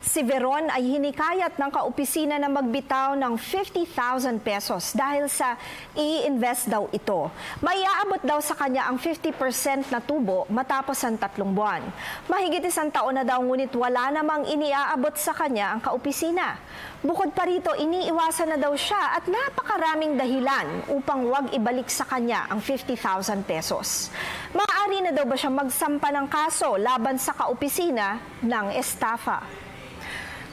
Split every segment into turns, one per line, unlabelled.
Si Veron ay hinikayat ng kaopisina na magbitaw ng 50,000 pesos dahil sa i-invest daw ito. May aabot daw sa kanya ang 50% na tubo matapos ang 3 buwan. Mahigit 1 taon na daw ngunit wala namang iniaabot sa kanya ang kaopisina. Bukod pa rito, iniiwasan na daw siya at napakaraming dahilan upang wag ibalik sa kanya ang 50,000 pesos. Maaari na daw ba siya magsampa ng kaso laban sa kaopisina ng estafa?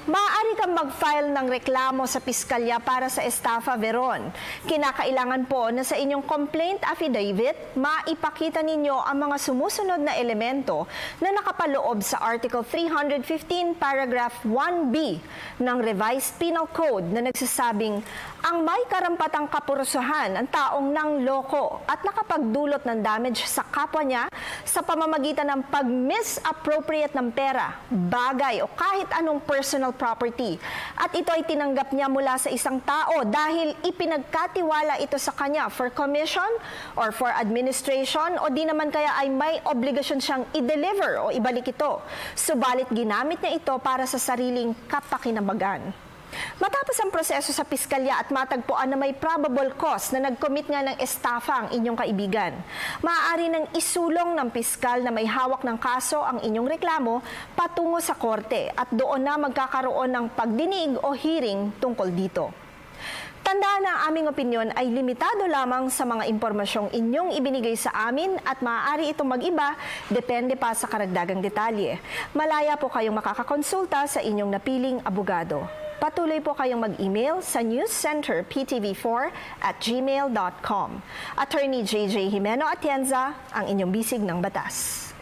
Maaari kang mag-file ng reklamo sa piskalya para sa estafa, Veron. Kinakailangan po na sa inyong complaint affidavit, maipakita ninyo ang mga sumusunod na elemento na nakapaloob sa Article 315, Paragraph 1B ng Revised Penal Code na nagsasabing ang may karampatang kapurusuhan ang taong nangloko at nakapagdulot ng damage sa kapwa niya sa pamamagitan ng pag-misappropriate ng pera, bagay o kahit anong personal property. At ito ay tinanggap niya mula sa isang tao dahil ipinagkatiwala ito sa kanya for commission or for administration o di naman kaya ay may obligasyon siyang i-deliver o ibalik ito. Subalit ginamit niya ito para sa sariling kapakinabangan. Matapos ang proseso sa piskalya at matagpuan na may probable cause na nag-commit nga ng estafa ang inyong kaibigan, maaari nang isulong ng piskal na may hawak ng kaso ang inyong reklamo patungo sa korte at doon na magkakaroon ng pagdinig o hearing tungkol dito. Tandaan na ang aming opinyon ay limitado lamang sa mga impormasyong inyong ibinigay sa amin at maaari itong mag-iba depende pa sa karagdagang detalye. Malaya po kayong makakakonsulta sa inyong napiling abogado. Patuloy po kayong mag-email sa newscenterptv4@gmail.com. Attorney JJ Jimeno Atienza, ang inyong bisig ng batas.